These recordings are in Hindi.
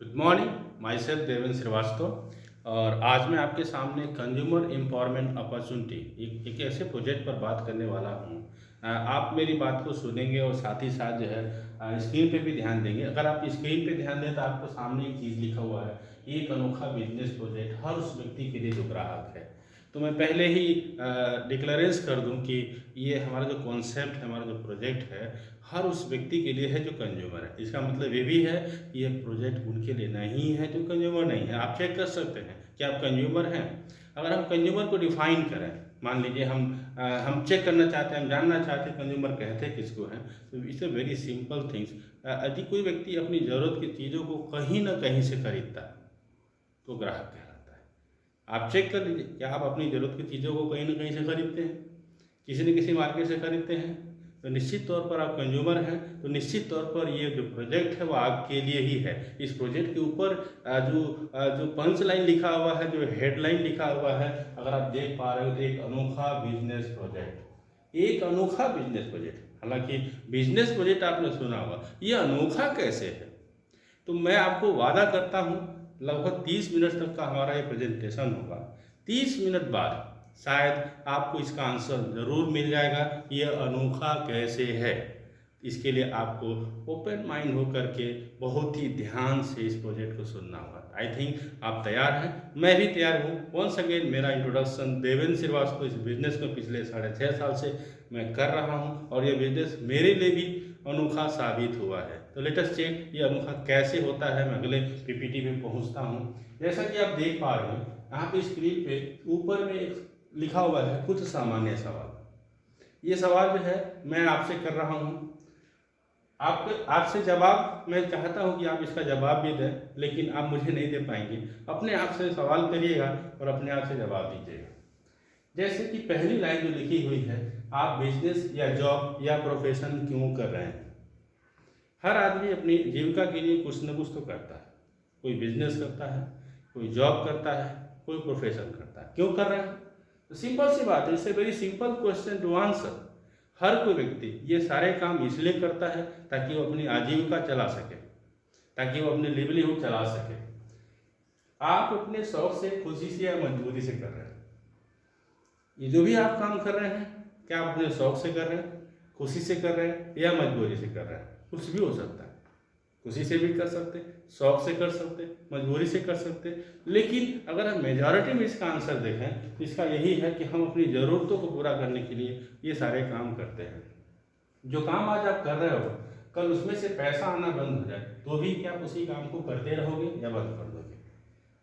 Good morning. Myself Devendra Shrivastava और आज मैं आपके सामने कंज्यूमर एम्पावरमेंट अपॉर्चुनिटी एक ऐसे प्रोजेक्ट पर बात करने वाला हूँ। आप मेरी बात को सुनेंगे और साथ ही साथ जो है स्क्रीन पे भी ध्यान देंगे। अगर आप स्क्रीन पे ध्यान दें तो आपको सामने एक चीज़ लिखा हुआ है, एक अनोखा बिजनेस प्रोजेक्ट हर उस व्यक्ति के लिए जो ग्राहक है। तो मैं पहले ही डिक्लेरेंस कर दूं कि ये हमारा जो कॉन्सेप्ट है, हमारा जो प्रोजेक्ट है, हर उस व्यक्ति के लिए है जो कंज्यूमर है। इसका मतलब ये भी है कि ये प्रोजेक्ट उनके लिए नहीं है जो कंज्यूमर नहीं है। आप चेक कर सकते हैं कि आप कंज्यूमर हैं। अगर हम कंज्यूमर को डिफाइन करें, मान लीजिए हम चेक करना चाहते हैं, हम जानना चाहते हैं कंज्यूमर कहते किसको हैं, तो it's a very simple things. यदि कोई व्यक्ति अपनी ज़रूरत की चीज़ों को कहीं ना कहीं से खरीदता है तो ग्राहक कहलाता है। आप चेक कर लीजिए, क्या आप अपनी ज़रूरत की चीज़ों को कहीं ना कहीं से खरीदते हैं, किसी न किसी मार्केट से खरीदते हैं, तो निश्चित तौर पर आप कंज्यूमर हैं। तो निश्चित तौर पर ये जो प्रोजेक्ट है वो आपके लिए ही है। इस प्रोजेक्ट के ऊपर जो पंच लाइन लिखा हुआ है, जो हेडलाइन लिखा हुआ है, अगर आप देख पा रहे हो तो एक अनोखा बिजनेस प्रोजेक्ट, एक अनोखा बिजनेस प्रोजेक्ट। हालांकि बिजनेस प्रोजेक्ट आपने सुना होगा, ये अनोखा कैसे है? तो मैं आपको वादा करता हूँ लगभग 30 मिनट तक का हमारा ये प्रेजेंटेशन होगा। 30 मिनट बाद शायद आपको इसका आंसर ज़रूर मिल जाएगा, ये अनोखा कैसे है। इसके लिए आपको ओपन माइंड होकर के बहुत ही ध्यान से इस प्रोजेक्ट को सुनना होगा। आई थिंक आप तैयार हैं, मैं भी तैयार हूँ। वंस अगेन मेरा इंट्रोडक्शन, देवेंद्र श्रीवास्तव। इस बिजनेस को पिछले 6.5 साल से मैं कर रहा हूँ और ये बिजनेस मेरे लिए भी अनोखा साबित हुआ है। तो लेटेस्ट चेक ये अनोखा कैसे होता है। मैं अगले पीपीटी पे पहुँचता हूँ। जैसा कि आप देख पा रहे हैं यहाँ पे स्क्रीन पे ऊपर में एक लिखा हुआ है कुछ सामान्य सवाल। ये सवाल जो है मैं आपसे कर रहा हूँ। आपसे जवाब मैं चाहता हूँ कि आप इसका जवाब भी दें, लेकिन आप मुझे नहीं दे पाएंगे। अपने आप से सवाल करिएगा और अपने आप से जवाब दीजिएगा। जैसे कि पहली लाइन जो लिखी हुई है, आप बिजनेस या जॉब या प्रोफेशन क्यों कर रहे हैं? हर आदमी अपनी जीविका के लिए कुछ न कुछ तो करता है। कोई बिजनेस करता है, कोई जॉब करता है, कोई प्रोफेशन करता है। क्यों कर रहे हैं? तो सिंपल सी बात है, it's a very simple question to answer. हर कोई व्यक्ति ये सारे काम इसलिए करता है ताकि वो अपनी आजीविका चला सके, ताकि वो अपनी लिवलीहुड चला सके। आप अपने शौक से, खुशी से या मजबूरी से कर रहे हैं? ये जो भी आप काम कर रहे हैं, क्या आप अपने शौक से कर रहे हैं, खुशी से कर रहे हैं या मजबूरी से कर रहे हैं? कुछ भी हो सकता है। खुशी से भी कर सकते, शौक से कर सकते, मजबूरी से कर सकते। लेकिन अगर हम मेजॉरिटी में इसका आंसर देखें तो इसका यही है कि हम अपनी ज़रूरतों को पूरा करने के लिए ये सारे काम करते हैं। जो काम आज आप कर रहे हो, कल उसमें से पैसा आना बंद हो जाए तो भी क्या आप उसी काम को करते रहोगे या बंद कर दोगे?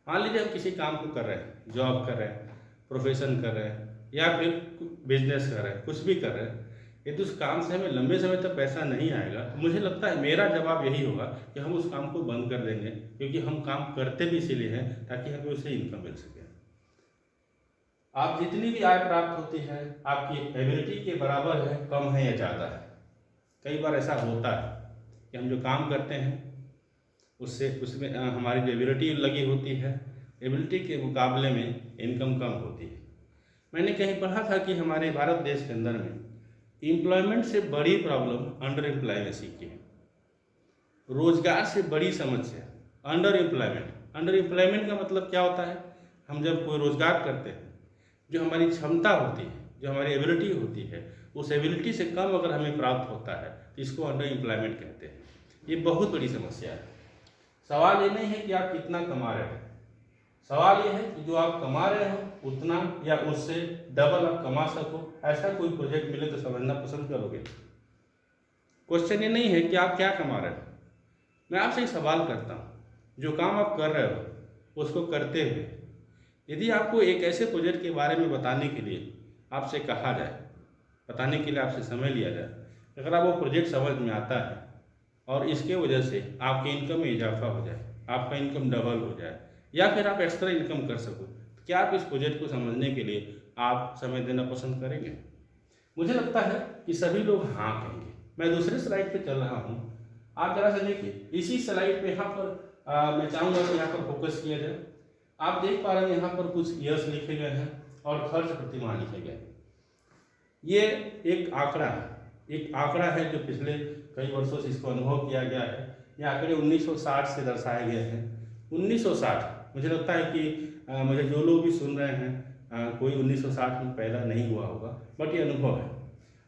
मान लीजिए हम किसी काम को कर रहे हैं, जॉब कर रहे हैं, प्रोफेशन कर रहे हैं या फिर बिजनेस कर रहे हैं, कुछ भी कर रहे हैं, यदि उस काम से हमें लंबे समय तक पैसा नहीं आएगा तो मुझे लगता है मेरा जवाब यही होगा कि हम उस काम को बंद कर देंगे, क्योंकि हम काम करते भी इसीलिए हैं ताकि हमें उससे इनकम मिल सके। आप जितनी भी आय प्राप्त होती है आपकी एबिलिटी के बराबर है, कम है या ज़्यादा है? कई बार ऐसा होता है कि हम जो काम करते हैं उसमें हमारी जो एबिलिटी लगी होती है, एबिलिटी के मुकाबले में इनकम कम होती है। मैंने कहीं पढ़ा था कि हमारे भारत देश के अंदर में एम्प्लॉयमेंट से बड़ी प्रॉब्लम अंडर एम्प्लॉयमेंसी की है। रोजगार से बड़ी समस्या अंडर एम्प्लॉयमेंट। अंडर एम्प्लॉयमेंट का मतलब क्या होता है? हम जब कोई रोजगार करते हैं, जो हमारी क्षमता होती है, जो हमारी एबिलिटी होती है, उस एबिलिटी से कम अगर हमें प्राप्त होता है तो इसको अंडर एम्प्लॉयमेंट कहते हैं। ये बहुत बड़ी समस्या है। सवाल ये नहीं है कि आप कितना कमा रहे हो, सवाल ये है कि जो आप कमा रहे हो उतना या उससे डबल आप कमा सको, ऐसा कोई प्रोजेक्ट मिले तो समझना पसंद करोगे। क्वेश्चन ये नहीं है कि आप क्या कमा रहे हो। मैं आपसे एक सवाल करता हूँ, जो काम आप कर रहे हो उसको करते हुए यदि आपको एक ऐसे प्रोजेक्ट के बारे में बताने के लिए आपसे कहा जाए, बताने के लिए आपसे समय लिया जाए, अगर आप वो प्रोजेक्ट समझ में आता है और इसके वजह से आपके इनकम में इजाफा हो जाए, आपका इनकम डबल हो जाए या फिर आप एक्स्ट्रा इनकम कर सको, तो क्या आप इस प्रोजेक्ट को समझने के लिए आप समय देना पसंद करेंगे? मुझे लगता है कि सभी लोग हाँ कहेंगे। मैं दूसरे स्लाइड पे चल रहा हूँ, आप जरा सा देखिए। इसी स्लाइड पे यहाँ पर मैं चाहूँगा कि यहाँ पर फोकस किया जाए। आप देख पा रहे हैं यहाँ पर कुछ ईयर्स लिखे गए हैं और खर्च प्रतिमाह लिखे गए हैं। ये एक आंकड़ा है, एक आंकड़ा है जो पिछले कई वर्षों से इसको अनुभव किया गया है ये आंकड़े 1960 से दर्शाए गए हैं। 1960 मुझे लगता है कि मुझे जो लोग भी सुन रहे हैं कोई 1960 में पैदा नहीं हुआ होगा, बट ये अनुभव है।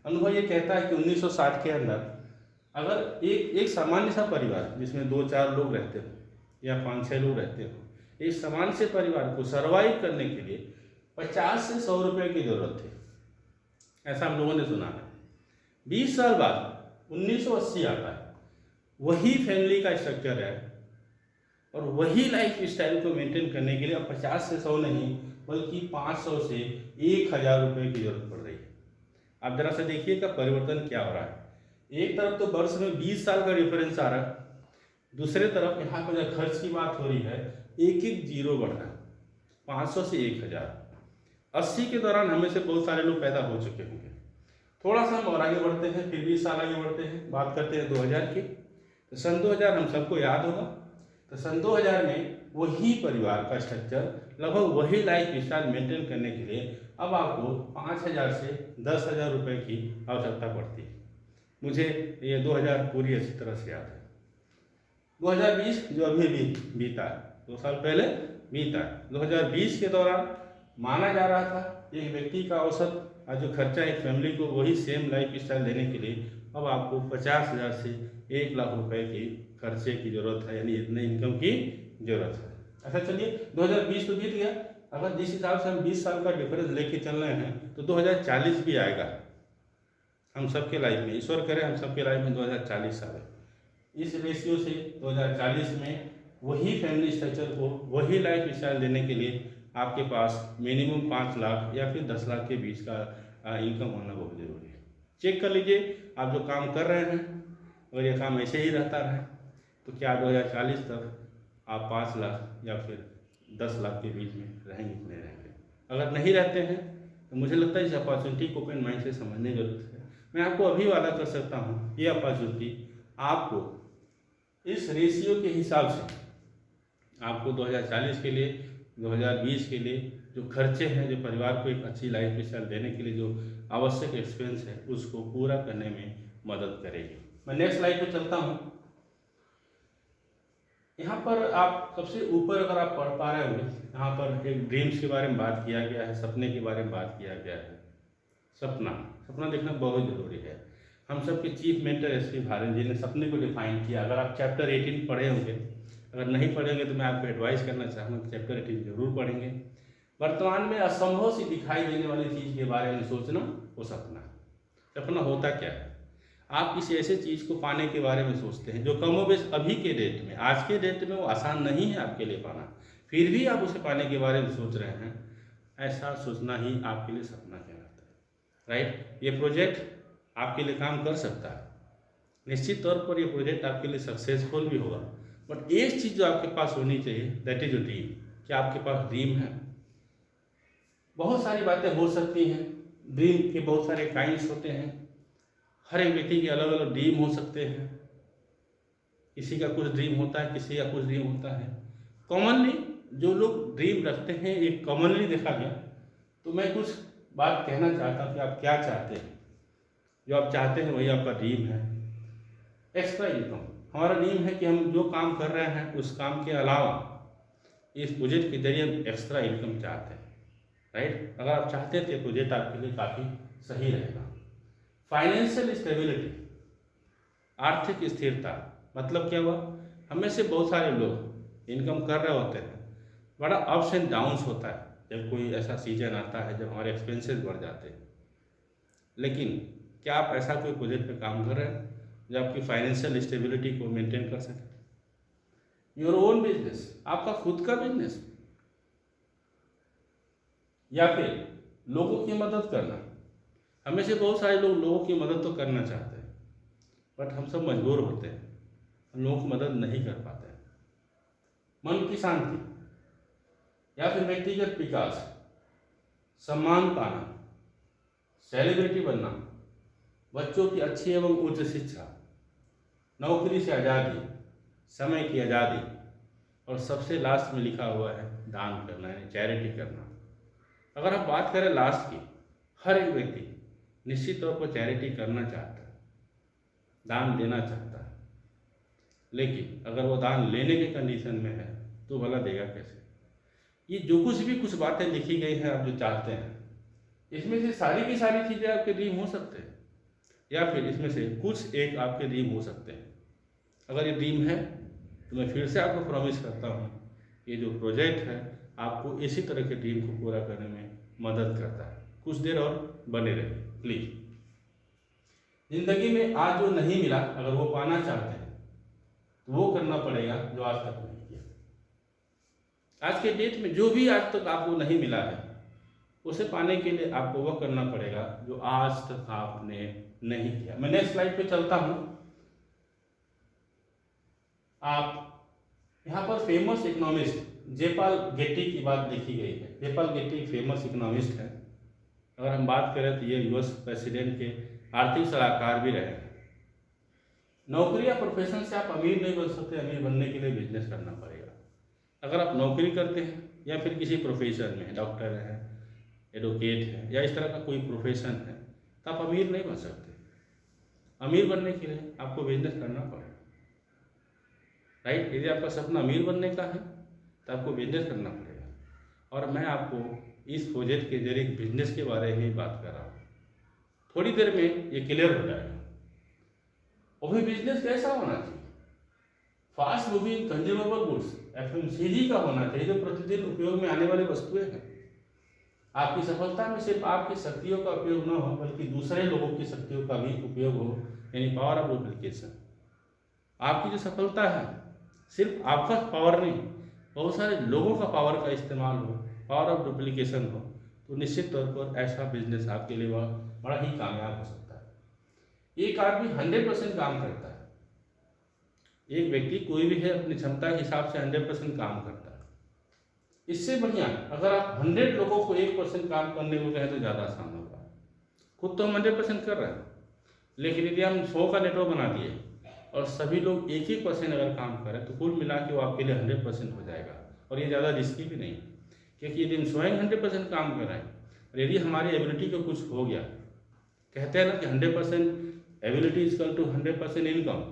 अनुभव ये कहता है कि 1960 के अंदर अगर एक सामान्य सा परिवार जिसमें 2-4 लोग रहते हो या 5-6 लोग रहते हो, एक सामान्य से परिवार को सर्वाइव करने के लिए 50 से 100 रुपये की ज़रूरत थी, ऐसा हम लोगों ने सुना है। 20 साल बाद 1980 आता है, वही फैमिली का स्ट्रक्चर है और वही लाइफ स्टाइल को मेंटेन करने के लिए अब 50 से 100 नहीं बल्कि 500 से 1000 रुपये की जरूरत पड़ रही है। आप जरा से देखिएगा परिवर्तन क्या हो रहा है। एक तरफ तो वर्ष में 20 साल का डिफरेंस आ रहा है, दूसरे तरफ यहाँ पर जब खर्च की बात हो रही है एक जीरो बढ़ रहा है, 500 से 1000। 80 के दौरान हमें से बहुत सारे लोग पैदा हो चुके होंगे। थोड़ा सा हम और आगे बढ़ते हैं, फिर 20 साल आगे बढ़ते हैं, बात करते हैं 2000 की। तो सन 2000 हम सबको याद होगा। तो सन 2000 में वही परिवार का स्ट्रक्चर, लगभग वही लाइफ स्टाइल मेंटेन करने के लिए अब आपको 5000 से 10,000 रुपये की आवश्यकता पड़ती है। मुझे ये 2000 पूरी अच्छी तरह से याद है। 2020 जो अभी भी बीता है, 2 साल पहले बीता है, 2020 के दौरान माना जा रहा था एक व्यक्ति का औसत जो खर्चा एक फैमिली को वही सेम लाइफ स्टाइल देने के लिए अब आपको 50,000 से 1 लाख रुपए की खर्चे की जरूरत है, यानी इतने इनकम की जरूरत है। अच्छा चलिए 2020 तो बीत गया, अगर जिस हिसाब से हम 20 साल का डिफरेंस लेके चल रहे हैं तो 2040 भी आएगा हम सबके लाइफ में। ईश्वर करे हम सबके लाइफ में 2040 आए। इस रेशियो से 2040 में वही फैमिली स्ट्रक्चर को वही लाइफ स्टाइल देने के लिए आपके पास मिनिमम 5 लाख या फिर 10 लाख के बीच का इनकम होना बहुत ज़रूरी है। चेक कर लीजिए आप जो काम कर रहे हैं, अगर ये काम ऐसे ही रहता रहे तो क्या 2040 तक आप 5 लाख या फिर 10 लाख के बीच में रहेंगे कि नहीं रहेंगे। अगर नहीं रहते हैं तो मुझे लगता है इस अपॉर्चुनिटी को ओपन माइंड से समझने की जरूरत है। मैं आपको अभी वादा कर सकता हूँ ये अपॉर्चुनिटी आपको इस रेशियो के हिसाब से आपको 2040 के लिए, 2020 के लिए जो खर्चे हैं, जो परिवार को एक अच्छी लाइफ स्टाइल देने के लिए जो आवश्यक एक्सपेंस है उसको पूरा करने में मदद करेगी। मैं नेक्स्ट स्लाइड पे चलता हूँ। यहाँ पर आप सबसे ऊपर अगर आप पढ़ पा रहे होंगे, यहाँ पर एक ड्रीम्स के बारे में बात किया गया है, सपने के बारे में बात किया गया है। सपना देखना बहुत ज़रूरी है। हम सबके चीफ मेंटर एस.पी. भारत जी ने सपने को डिफाइन किया। अगर आप चैप्टर 18 पढ़े होंगे, अगर नहीं पढ़ेंगे तो मैं आपको एडवाइस करना चाहूँगा कि चैप्टर 18 जरूर पढ़ेंगे। वर्तमान में असंभव सी दिखाई देने वाली चीज़ के बारे में सोचना वो सपना होता क्या है। आप किसी ऐसे चीज़ को पाने के बारे में सोचते हैं जो कमोबेश अभी के डेट में, आज के डेट में वो आसान नहीं है आपके लिए पाना, फिर भी आप उसे पाने के बारे में सोच रहे हैं। ऐसा सोचना ही आपके लिए सपना कहलाता है, राइट। ये प्रोजेक्ट आपके लिए काम कर सकता है, निश्चित तौर पर ये प्रोजेक्ट आपके लिए सक्सेसफुल भी होगा, बट एक चीज़ जो आपके पास होनी चाहिए दैट इज ड्रीम। क्या आपके पास ड्रीम है? बहुत सारी बातें हो सकती हैं, ड्रीम के बहुत सारे काइंड्स होते हैं, हर एक व्यक्ति के अलग अलग ड्रीम हो सकते हैं। किसी का कुछ ड्रीम होता है, किसी का कुछ ड्रीम होता है। कॉमनली जो लोग ड्रीम रखते हैं, एक कॉमनली देखा गया, तो मैं कुछ बात कहना चाहता हूँ कि आप क्या चाहते हैं। जो आप चाहते हैं वही आपका ड्रीम है। एक्स्ट्रा इनकम हमारा ड्रीम है कि हम जो काम कर रहे हैं उस काम के अलावा इस प्रोजेक्ट के जरिए हम एक्स्ट्रा इनकम चाहते हैं, राइट। अगर आप चाहते हैं तो प्रोजेक्ट आपके लिए काफ़ी सही रहेगा। फाइनेंशियल स्टेबिलिटी, आर्थिक स्थिरता, मतलब क्या हुआ, हमें से बहुत सारे लोग इनकम कर रहे होते हैं, बड़ा अप्स एंड डाउन्स होता है जब कोई ऐसा सीजन आता है जब हमारे एक्सपेंसेस बढ़ जाते हैं। लेकिन क्या आप ऐसा कोई प्रोजेक्ट पे काम कर रहे हैं जो आपकी फाइनेंशियल स्टेबिलिटी को मेंटेन कर सके? योर ओन बिजनेस, आपका खुद का बिजनेस, या फिर लोगों की मदद करना। हमें से बहुत सारे लोग लोगों की मदद तो करना चाहते हैं, बट हम सब मजबूर होते हैं, हम लोगों की मदद नहीं कर पाते हैं। मन की शांति या फिर व्यक्तिगत विकास, सम्मान पाना, सेलिब्रिटी बनना, बच्चों की अच्छी एवं उच्च शिक्षा, नौकरी से आज़ादी, समय की आज़ादी, और सबसे लास्ट में लिखा हुआ है दान करना, यानी चैरिटी करना। अगर आप बात करें लास्ट की, हर एक व्यक्ति निश्चित तौर पर चैरिटी करना चाहता है, दान देना चाहता है, लेकिन अगर वो दान लेने के कंडीशन में है तो भला देगा कैसे? ये जो कुछ बातें लिखी गई हैं आप जो चाहते हैं, इसमें से सारी की सारी चीज़ें आपके ड्रीम हो सकते हैं, या फिर इसमें से कुछ एक आपके ड्रीम हो सकते हैं। अगर ये ड्रीम है तो मैं फिर से आपको प्रॉमिस करता हूँ, ये जो प्रोजेक्ट है आपको इसी तरह के ड्रीम को पूरा करने में मदद करता है। कुछ देर और बने रहिए प्लीज़। जिंदगी में आज जो नहीं मिला, अगर वो पाना चाहते हैं तो वो करना पड़ेगा जो आज तक नहीं किया। आज के डेट में जो भी आज तक आपको नहीं मिला है, उसे पाने के लिए आपको वह करना पड़ेगा जो आज तक आपने नहीं किया। मैं नेक्स्ट स्लाइड पे चलता हूं। आप यहाँ पर फेमस इकोनॉमिस्ट जेपाल गेटी की बात लिखी गई है। जेपाल गेटी फेमस इकोनॉमिस्ट है। अगर हम बात करें तो ये यूएस प्रेसिडेंट के आर्थिक सलाहकार भी रहे हैं। नौकरी या प्रोफेशन से आप अमीर नहीं बन सकते। अमीर बनने के लिए बिजनेस करना पड़ेगा। अगर आप नौकरी करते हैं या फिर किसी प्रोफेशन में, डॉक्टर है, एडवोकेट है, या इस तरह का कोई प्रोफेशन है, तो आप अमीर नहीं बन सकते। अमीर बनने के लिए आपको बिजनेस करना पड़ेगा, राइट। यदि आपका सपना अमीर बनने का है तो आपको बिजनेस करना पड़ेगा। और मैं आपको इस प्रोजेक्ट के जरिए बिजनेस के बारे में ही बात कर रहा हूँ। थोड़ी देर में ये क्लियर हो जाएगा। और भी बिजनेस कैसा होना चाहिए? Fast moving consumable goods, FMCG का होना चाहिए, जो प्रतिदिन उपयोग में आने वाली वस्तुएं हैं। आपकी सफलता में सिर्फ आपकी शक्तियों का उपयोग न हो, बल्कि दूसरे लोगों की शक्तियों का भी उपयोग हो, यानी पावर ऑफ डुप्लीकेशन। आपकी जो सफलता है सिर्फ आपका पावर नहीं, बहुत सारे लोगों का पावर का इस्तेमाल हो, पावर ऑफ डुप्लीकेशन हो, तो निश्चित तौर पर ऐसा बिजनेस आपके लिए बड़ा ही कामयाब हो सकता है। एक आदमी 100% काम करता है। एक व्यक्ति कोई भी है अपनी क्षमता के हिसाब से 100% काम करता है। इससे बढ़िया अगर आप 100 लोगों को 1% काम करने को कहें तो ज़्यादा आसान होगा। खुद तो हम 100% कर रहे हैं, लेकिन यदि हम 100 का नेटवर्क बना दिए और सभी लोग 1% अगर काम करें तो कुल मिला के वो आपके लिए 100% हो जाएगा। और ये ज़्यादा रिस्की भी नहीं, क्योंकि यदि हम स्वयं 100% काम कर रहे हैं और यदि हमारी एबिलिटी को कुछ हो गया, कहते हैं ना कि 100% एबिलिटी इजकल टू 100% इनकम।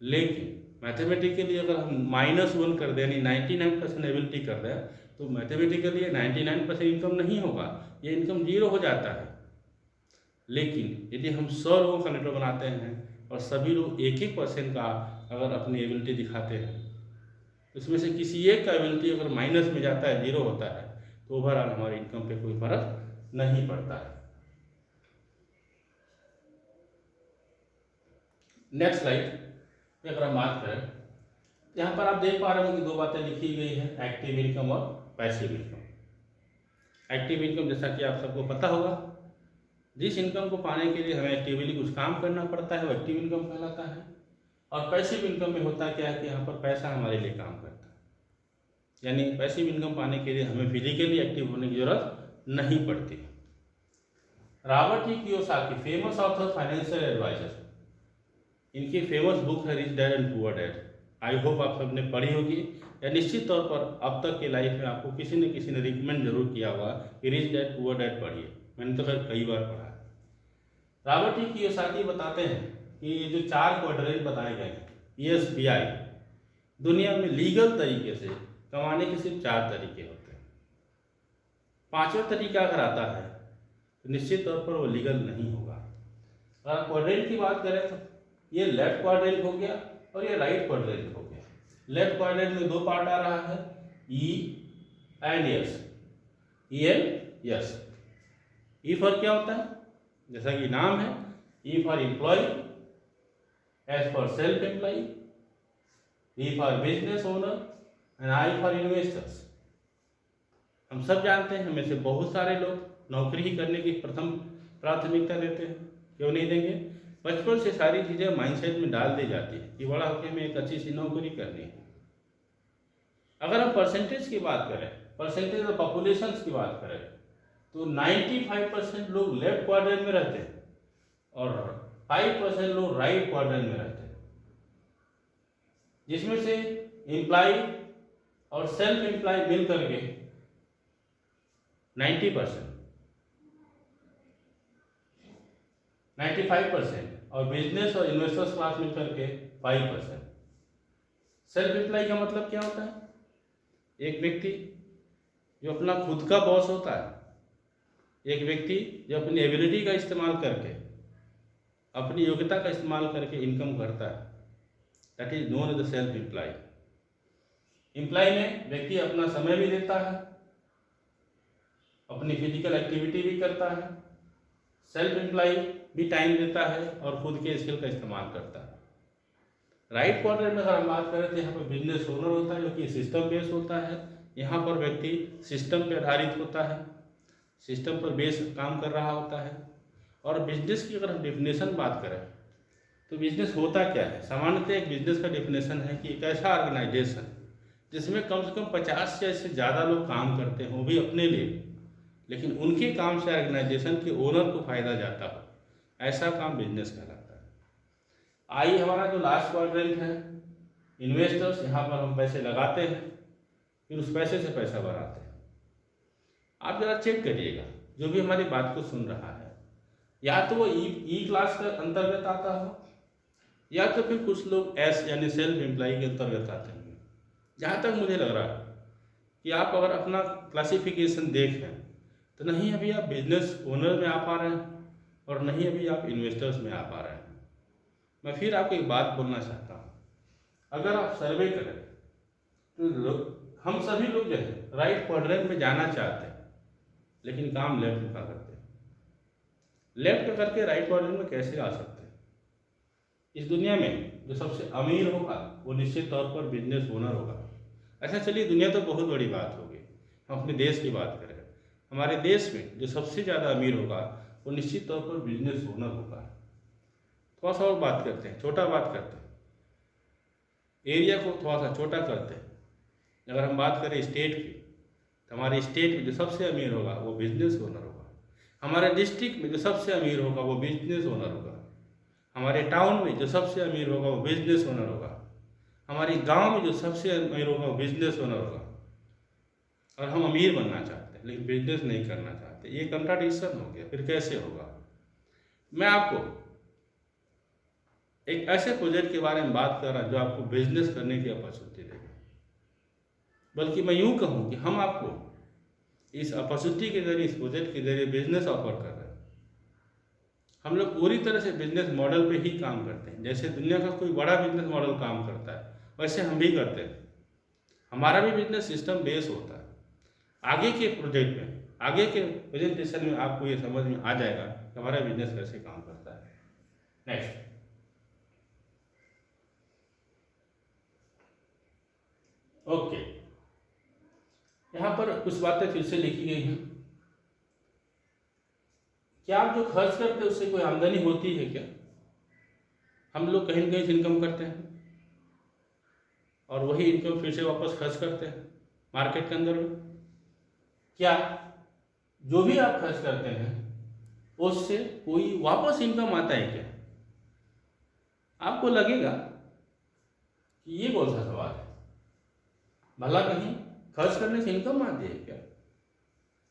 लेकिन मैथमेटिकली अगर हम -1 कर दें, यानी 99% एबिलिटी कर दें, तो मैथमेटिकली 99% इनकम नहीं होगा, ये इनकम 0 हो जाता है। लेकिन यदि हम 100 लोगों का नेटवर्क बनाते हैं और सभी लोग 1% का अगर अपनी एबिलिटी दिखाते हैं, तो इसमें से किसी एक का एबिलिटी अगर माइनस में जाता है, 0 होता है, तो ओवरऑल हमारी इनकम पे कोई फर्क नहीं पड़ता है। नेक्स्ट स्लाइड पे अगर हम बात करें, यहाँ पर आप देख पा रहे हो कि दो बातें लिखी गई है, एक्टिव इनकम और पैसिव इनकम। एक्टिव इनकम जैसा कि आप सबको पता होगा, जिस इनकम को पाने के लिए हमें एक्टिवली कुछ काम करना पड़ता है वो एक्टिव इनकम कहलाता है। और पैसिव इनकम में होता क्या है कि यहाँ पर पैसा हमारे लिए काम करता है, यानी पैसिव इनकम पाने के लिए हमें फिजिकली एक्टिव होने की जरूरत नहीं पड़ती। Robert T Kiyosaki, famous author, financial advisor, इनकी फेमस बुक है rich dad and poor dad. I hope आप सबने पढ़ी होगी, या निश्चित तौर पर अब तक के लाइफ में आपको किसी न किसी ने रिकमेंड जरूर किया होगा कि रिच डैड पुअर डैड पढ़िए। मैंने तो खैर कई बार पढ़ा है। रॉबर्ट टी कियोसाकी बताते हैं कि ये जो 4 क्वाड्रेंट बताए गए हैं ESBI, दुनिया में लीगल तरीके से कमाने के सिर्फ 4 तरीके होते हैं। 5वां तरीका अगर आता है तो निश्चित तौर पर वो लीगल नहीं होगा। अगर क्वाड्रेंट की बात करें तो ये लेफ्ट क्वाड्रेंट हो गया और ये राइट क्वाड्रेंट हो गया। लेफ्ट क्वाड्रेंट में 2 पार्ट आ रहा है, E and S, E and S। E for क्या होता है? जैसा कि नाम है, E for employ, S for self employ, B for business owner and I for investors. हम सब जानते हैं हमें से बहुत सारे लोग नौकरी ही करने की प्रथम प्राथमिकता देते हैं। क्यों नहीं देंगे? बचपन से सारी चीज़ें माइंडसेट में डाल दी जाती है कि बड़ा होकर हमें एक अच्छी सी नौकरी करनी है। अगर हम परसेंटेज की बात करें, परसेंटेज ऑफ पॉपुलेशन की बात करें, तो 95% लोग लेफ्ट क्वाड्रेंट में रहते हैं और 5% लोग राइट क्वाड्रेंट में रहते हैं, जिसमें से एम्प्लॉय और सेल्फ एम्प्लॉय मिल करके 90%, 95% और बिजनेस और इन्वेस्टर्स क्लास मिल करके 5%। सेल्फ एम्प्लॉय का मतलब क्या होता है? एक व्यक्ति जो अपना खुद का बॉस होता है, एक व्यक्ति जो अपनी एबिलिटी का इस्तेमाल करके, अपनी योग्यता का इस्तेमाल करके इनकम करता है, that is known as the self employ. Employ में व्यक्ति अपना समय भी देता है, अपनी फिजिकल एक्टिविटी भी करता है, सेल्फ एम्प्लॉय भी टाइम देता है और खुद के स्किल का इस्तेमाल करता है। राइट क्वाड्रेंट में अगर हम बात करें तो यहाँ पर बिजनेस ओनर होता है जो कि सिस्टम बेस होता है। यहाँ पर व्यक्ति सिस्टम पर आधारित होता है, सिस्टम पर बेस काम कर रहा होता है। और बिजनेस की अगर हम डेफिनेशन बात करें तो बिजनेस होता क्या है? सामान्यतः एक बिजनेस का डेफिनेशन है कि एक ऐसा ऑर्गेनाइजेशन जिसमें कम से कम 50 से ऐसे ज़्यादा लोग काम करते हों, वो भी अपने लिए, लेकिन उनके काम से ऑर्गेनाइजेशन के ओनर को फायदा जाता हो, ऐसा काम बिजनेस कहलाता है। आइए हमारा जो लास्ट क्वाड्रेंट है इन्वेस्टर्स, यहाँ पर हम पैसे लगाते हैं फिर उस पैसे से पैसा बनाते हैं। आप जरा चेक करिएगा, जो भी हमारी बात को सुन रहा है, या तो वो ई क्लास के अंतर्गत आता हो या तो फिर कुछ लोग एस यानी सेल्फ एम्प्लॉय के अंतर्गत आते हैं। जहाँ तक मुझे लग रहा है कि आप अगर अपना क्लासिफिकेशन देखें तो नहीं अभी आप बिजनेस ओनर में आ पा रहे हैं और नहीं अभी आप इन्वेस्टर्स में आ पा रहे हैं। मैं फिर आपको एक बात बोलना चाहता हूँ, अगर आप सर्वे करें तो हम सभी लोग जो है राइट क्वाड्रेंट में जाना चाहते हैं, लेकिन काम लेफ्ट का करते हैं। लेफ्ट करके राइट क्वाड्रेंट में कैसे आ सकते हैं? इस दुनिया में जो सबसे अमीर होगा वो निश्चित तौर पर बिजनेस ओनर होगा। अच्छा चलिए, दुनिया तो बहुत बड़ी बात होगी, हम अपने देश की बात करें। हमारे देश में जो सबसे ज़्यादा अमीर होगा वो निश्चित तौर पर बिजनेस ओनर होगा। थोड़ा सा और बात करते हैं, छोटा बात करते हैं, एरिया को थोड़ा सा छोटा करते हैं। अगर हम बात करें स्टेट की तो हमारे स्टेट में जो सबसे अमीर होगा वो बिजनेस ओनर होगा। हमारे डिस्ट्रिक्ट में जो सबसे अमीर होगा वो बिजनेस ओनर होगा। हमारे टाउन में जो सबसे अमीर होगा वो बिजनेस ओनर होगा। हमारे गांव में जो सबसे अमीर होगा वो बिजनेस ओनर होगा। और हम अमीर बनना चाहते हैं लेकिन बिजनेस नहीं करना चाहते, ये कंट्राडिक्शन हो गया। फिर कैसे होगा? मैं आपको एक ऐसे प्रोजेक्ट के बारे में बात कर रहा हूँ जो आपको बिजनेस करने की अपॉर्चुनिटी देगा। बल्कि मैं यूँ कहूँ कि हम आपको इस अपॉर्चुनिटी के जरिए, इस प्रोजेक्ट के जरिए बिजनेस ऑफर कर रहे हैं। हम लोग पूरी तरह से बिजनेस मॉडल पे ही काम करते हैं। जैसे दुनिया का कोई बड़ा बिजनेस मॉडल काम करता है वैसे हम भी करते हैं। हमारा भी बिजनेस सिस्टम बेस होता है। आगे के प्रोजेक्ट में, आगे के प्रेजेंटेशन में आपको ये समझ में आ जाएगा कि हमारा बिजनेस कैसे काम करता है। नेक्स्ट, ओके, यहाँ पर कुछ बातें फिर से लिखी गई हैं। क्या आप जो खर्च करते हैं उससे कोई आमदनी होती है क्या? हम लोग कहीं न कहीं से इनकम करते हैं और वही इनकम फिर से वापस खर्च करते हैं मार्केट के अंदर में। क्या जो भी आप खर्च करते हैं उससे कोई वापस इनकम आता है क्या? आपको लगेगा कि ये कौन सा सवाल है, भला कहीं खर्च करने से इनकम आती है क्या?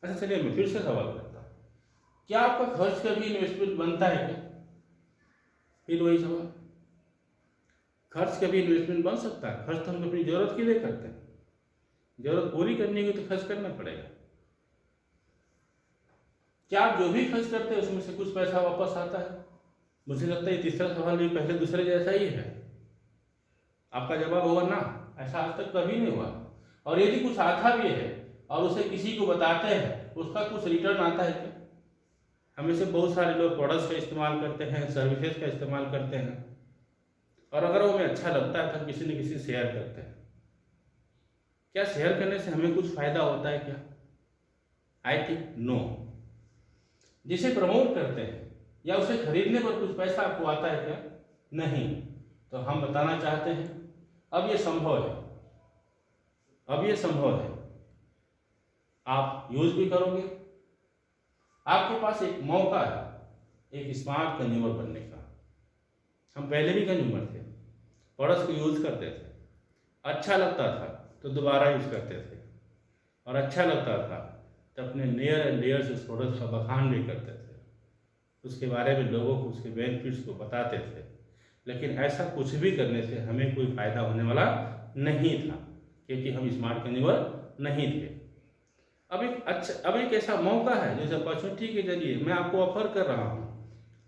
अच्छा चलिए, मैं फिर से सवाल करता हूँ, क्या आपका खर्च का भी इन्वेस्टमेंट बनता है क्या? फिर वही सवाल, खर्च का भी इन्वेस्टमेंट बन सकता है? खर्च तो हम अपनी जरूरत के लिए करते हैं, जरूरत पूरी करने की तो खर्च करना पड़ेगा। क्या आप जो भी खर्च करते हैं उसमें से कुछ पैसा वापस आता है? मुझे लगता है तीसरा सवाल भी पहले दूसरे जैसा ही है। आपका जवाब होगा ना, ऐसा आज तक कभी नहीं हुआ। और यदि कुछ आता भी है और उसे किसी को बताते हैं, उसका कुछ रिटर्न आता है क्या? हमें से बहुत सारे लोग प्रोडक्ट्स का इस्तेमाल करते हैं, सर्विसेज का इस्तेमाल करते हैं, और अगर वो हमें अच्छा लगता है तो किसी न किसी शेयर करते हैं। क्या शेयर करने से हमें कुछ फायदा होता है क्या? I think no. जिसे प्रमोट करते हैं या उसे खरीदने पर कुछ पैसा आपको आता है क्या? नहीं। तो हम बताना चाहते हैं अब ये संभव है, अब ये संभव है। आप यूज भी करोगे, आपके पास एक मौका है एक स्मार्ट कंज्यूमर बनने का। हम पहले भी कंज्यूमर थे, प्रोडक्ट्स को यूज करते थे, अच्छा लगता था तो दोबारा यूज करते थे, और अच्छा लगता था तो अपने नियर एंड डियर से उस प्रोडक्ट का बखान भी करते थे, उसके बारे में लोगों को, उसके बेनिफिट्स को बताते थे। लेकिन ऐसा कुछ भी करने से हमें कोई फायदा होने वाला नहीं था, क्योंकि हम स्मार्ट कंज्यूमर नहीं थे। अब एक ऐसा मौका है जिस अपॉर्चुनिटी के जरिए मैं आपको ऑफर कर रहा हूँ,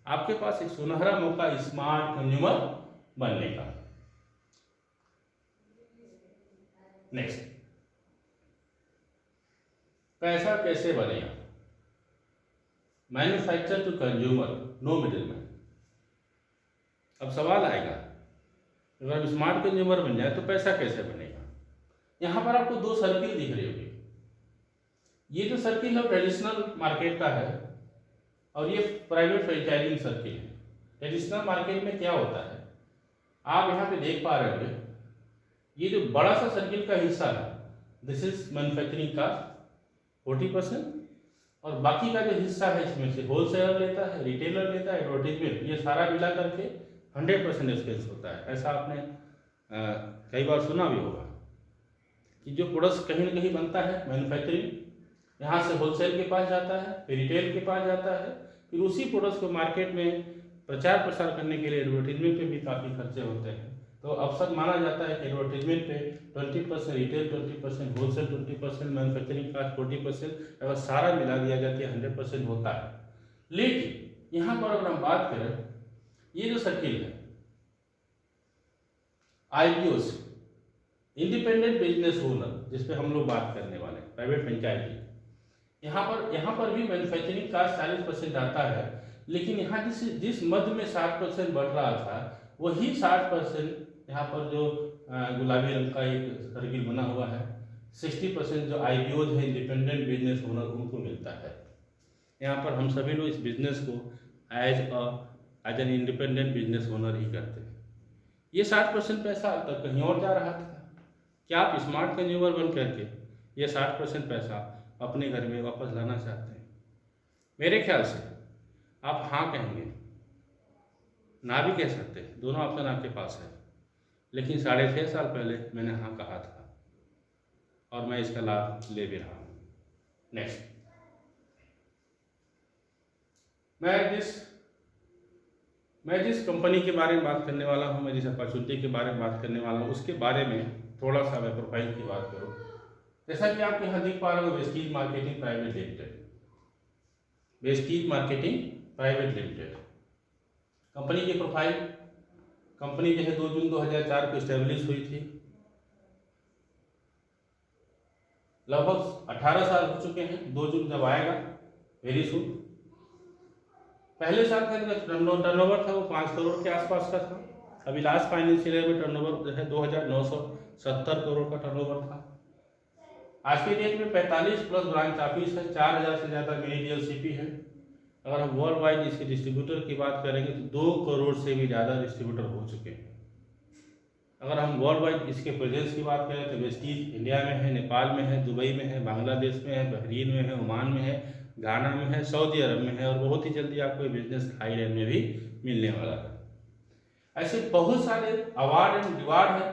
आपके पास एक सुनहरा मौका स्मार्ट कंज्यूमर बनने का। नेक्स्ट, पैसा कैसे बनेगा? Manufacture to consumer, no middle man. अब सवाल आएगा, अगर आप स्मार्ट कंज्यूमर बन जाए तो पैसा कैसे बनेगा? यहाँ पर आपको दो सर्किल दिख रही होगी। ये जो सर्किल है ट्रेडिशनल मार्केट का है और ये प्राइवेट फ्रेंचाइजिंग सर्किल है। ट्रेडिशनल मार्केट में क्या होता है, आप यहाँ पे देख पा रहे होंगे, ये जो बड़ा सा सर्किल का हिस्सा है, दिस इज मैन्युफैक्चरिंग का 40%, और बाकी का जो हिस्सा है इसमें से होलसेलर लेता है, रिटेलर लेता है, एडवर्टीजमेंट, ये सारा मिला करके 100% एक्सपेंस होता है। ऐसा आपने कई बार सुना भी होगा कि जो प्रोडक्ट कहीं ना कहीं बनता है मैन्युफैक्चरिंग, यहाँ से होलसेल के पास जाता है, फिर रिटेल के पास जाता है, फिर उसी प्रोडक्ट्स को मार्केट में प्रचार प्रसार करने के लिए एडवर्टीजमेंट पे भी काफ़ी खर्चे होते हैं। तो अक्सर माना जाता है कि एडवर्टीजमेंट पे 20%, रिटेल 20%, होलसेल 20%, मैन्युफैक्चरिंग का 40%, अगर सारा मिला दिया जाता है 100% होता है। लेकिन यहाँ पर अगर हम बात करें, ये जो सर्किल है IPOs, इंडिपेंडेंट बिजनेस ओनर, जिस पे हम लोग बात करने वाले हैं, प्राइवेट फ्रेंचाइजी, यहाँ पर भी मैन्युफैक्चरिंग का 40% आता है। लेकिन यहाँ जिस मध्य में 60% बढ़ रहा था, वही 60% यहाँ पर जो गुलाबी रंग का एक सर्किल बना हुआ है, 60% जो IPOs है, इंडिपेंडेंट बिजनेस ओनर, उनको मिलता है। यहाँ पर हम सभी लोग इस बिजनेस को as an independent business owner ही करते हैं। ये 60% पैसा अब तक कहीं और जा रहा था। क्या आप स्मार्ट कंज्यूमर बन करके ये 60% पैसा अपने घर में वापस लाना चाहते हैं? मेरे ख्याल से आप हाँ कहेंगे, ना भी कह सकते हैं, दोनों ऑप्शन आपके पास है। लेकिन 6.5 साल पहले मैंने हाँ कहा था और मैं इसका लाभ ले भी रहा हूँ। नेक्स्ट, मैं जिस कंपनी के बारे में बात करने वाला हूँ, मैं जिस अपॉर्चुनिटी के बारे में बात करने वाला हूँ, उसके बारे में थोड़ा सा मैं प्रोफाइल की बात करूँ। जैसा कि आप यहाँ देख पा रहे हो, Vestige marketing private limited, Vestige marketing private limited company की प्रोफाइल। कंपनी जो है 2 जून 2004 को इस्टेब्लिश हुई थी। लगभग 18 साल हो चुके हैं। 2 जून जब आएगा, वेरी सुन। पहले साल का जो टर्नओवर था वो 5 करोड़ के आसपास का था। अभी लास्ट फाइनेंशियल ईयर में टर्नओवर जो है 2970 करोड़ का टर्नओवर था। आज के डेट में 45 प्लस ब्रांच ऑफिस है, 4000 से ज़्यादा मिनी डीएलसीपी है। अगर हम वर्ल्ड वाइड इसके डिस्ट्रीब्यूटर की बात करेंगे तो 2 करोड़ से भी ज़्यादा डिस्ट्रीब्यूटर हो चुके हैं। अगर हम वर्ल्ड वाइड इसके प्रेजेंस की बात करें तो वेस्टीज इंडिया में है, नेपाल में है, दुबई में है, बांग्लादेश में है, बहरीन में है, ओमान में है, घाना में है, सऊदी अरब में है, और बहुत ही जल्दी आपको बिजनेस थाईलैंड में भी मिलने वाला है। ऐसे बहुत सारे अवार्ड एंड रिवार्ड है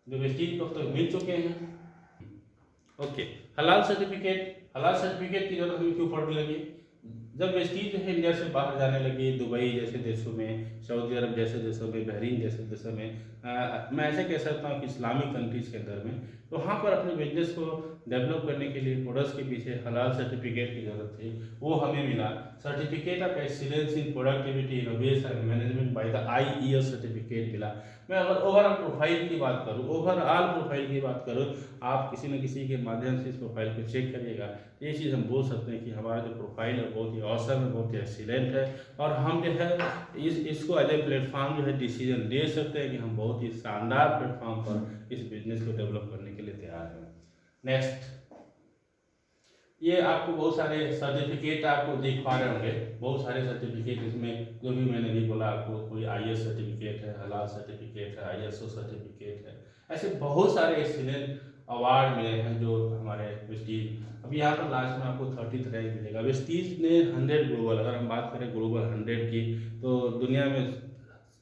जो वेस्टीज को अब तक मिल चुके हैं। ओके, हलाल सर्टिफिकेट की जरूरत हमें क्यों पड़ने लगी? जब वेस्टीज जो है इंडिया से बाहर जाने लगी, दुबई जैसे देशों में, सऊदी अरब जैसे देशों में, बहरीन जैसे देशों में, मैं ऐसे कह सकता हूँ कि इस्लामिक कंट्रीज के अंदर में, तो वहाँ पर अपने बिजनेस को डेवलप करने के लिए प्रोडक्ट्स के पीछे हलाल सर्टिफिकेट की ज़रूरत थी। वो हमें मिला। Certificate of excellence in productivity, innovation and management by the IES certificate मिला। मैं अगर ओवरऑल प्रोफाइल की बात करूँ, आप किसी न किसी के माध्यम से इस प्रोफाइल को चेक करिएगा। ये चीज़ हम बोल सकते हैं कि हमारा जो प्रोफाइल है बहुत ही ऑसम है, बहुत ही एक्सीलेंट है, और हम जो है इसको एज ए प्लेटफॉर्म जो है डिसीजन ले सकते हैं कि हम बहुत ही शानदार प्लेटफॉर्म पर इस बिजनेस को डेवलप करने के लिए तैयार हैं। नेक्स्ट, ये आपको बहुत सारे सर्टिफिकेट आपको देख पा रहे होंगे, बहुत सारे सर्टिफिकेट इसमें, जो भी मैंने नहीं बोला आपको, कोई IAS सर्टिफिकेट है, हलाल सर्टिफिकेट है, ISO सर्टिफिकेट है, ऐसे बहुत सारे एक्सीलेंट अवार्ड मिले हैं जो हमारे वेस्टीज। अभी यहाँ पर लास्ट में आपको 30th रैंक मिलेगा। वेस्टीज ने 100 ग्लोबल, अगर हम बात करें ग्लोबल 100 की, तो दुनिया में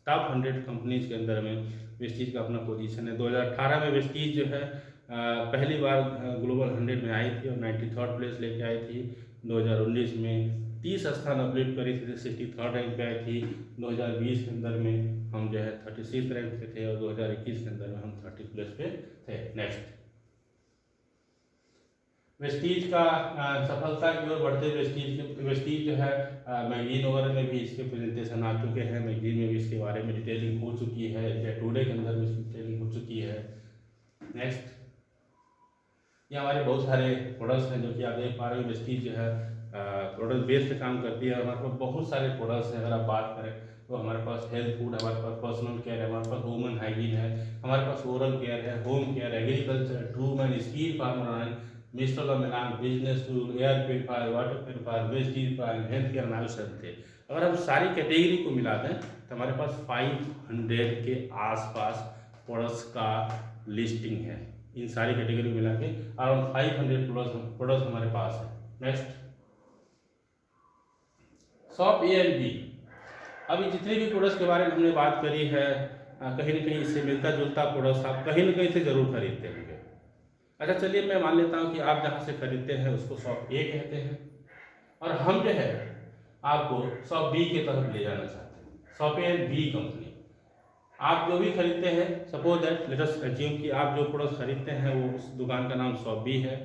टॉप 100 कंपनीज के अंदर में वेस्टीज का अपना पोजीशन है। 2018 में वेस्टीज जो है पहली बार ग्लोबल 100 में आई थी और 93rd प्लेस लेके आई थी। 2019 में 30 स्थान अपलिफ्ट करी थी, 63rd रैंक पे आई थी। 2020 के अंदर में हम जो है 36 रैंक पे थे और 2021 के अंदर में हम 30 प्लस पे थे। नेक्स्ट, वेस्टीज का सफलता की ओर बढ़ते वेस्टीज जो है मैगजीन वगैरह में भी इसके प्रेजेंटेशन आ चुके हैं, मैगजीन में भी इसके बारे में डिटेलिंग हो चुकी है, इंडिया टुडे के अंदर में इसकी डिटेलिंग हो चुकी है। नेक्स्ट, ये हमारे बहुत सारे प्रोडक्ट्स हैं जो कि आप देख पा रहे हो। वेस्टीज जो है प्रोडक्ट बेस्ड पे काम करती है। हमारे पास बहुत सारे प्रोडक्ट्स हैं। अगर आप बात करें तो हमारे पास हेल्थ फूड, हमारे पास पर्सनल केयर है, हमारे पास वुमेन हाइजीन है, हमारे पास ओरल केयर है, home care, agriculture, Truman, steel farmer, mister Milan, business tool, air purifier, water purifier, Vestige fire, health care analysis थे। अगर हम सारी कैटेगरी को मिला दें तो हमारे पास 500 के आसपास प्रोडक्ट्स का लिस्टिंग है। इन सारी कैटेगरी को मिला के अराउंड 500 प्रोडक्ट्स हमारे पास है। Next, shop A and B. अभी जितने भी प्रोडक्ट्स के बारे में हमने बात करी है, कहीं ना कहीं इससे मिलता जुलता प्रोडक्ट्स आप कहीं ना कहीं से जरूर खरीदते होंगे। अच्छा, चलिए मैं मान लेता हूँ कि आप जहाँ से खरीदते हैं उसको शॉप ए कहते हैं और हम जो है आपको शॉप बी की तरफ ले जाना चाहते हैं, shop A and B company. आप जो भी खरीदते हैं, suppose that let us assume कि आप जो प्रोडक्ट खरीदते हैं वो उस दुकान का नाम शॉप बी है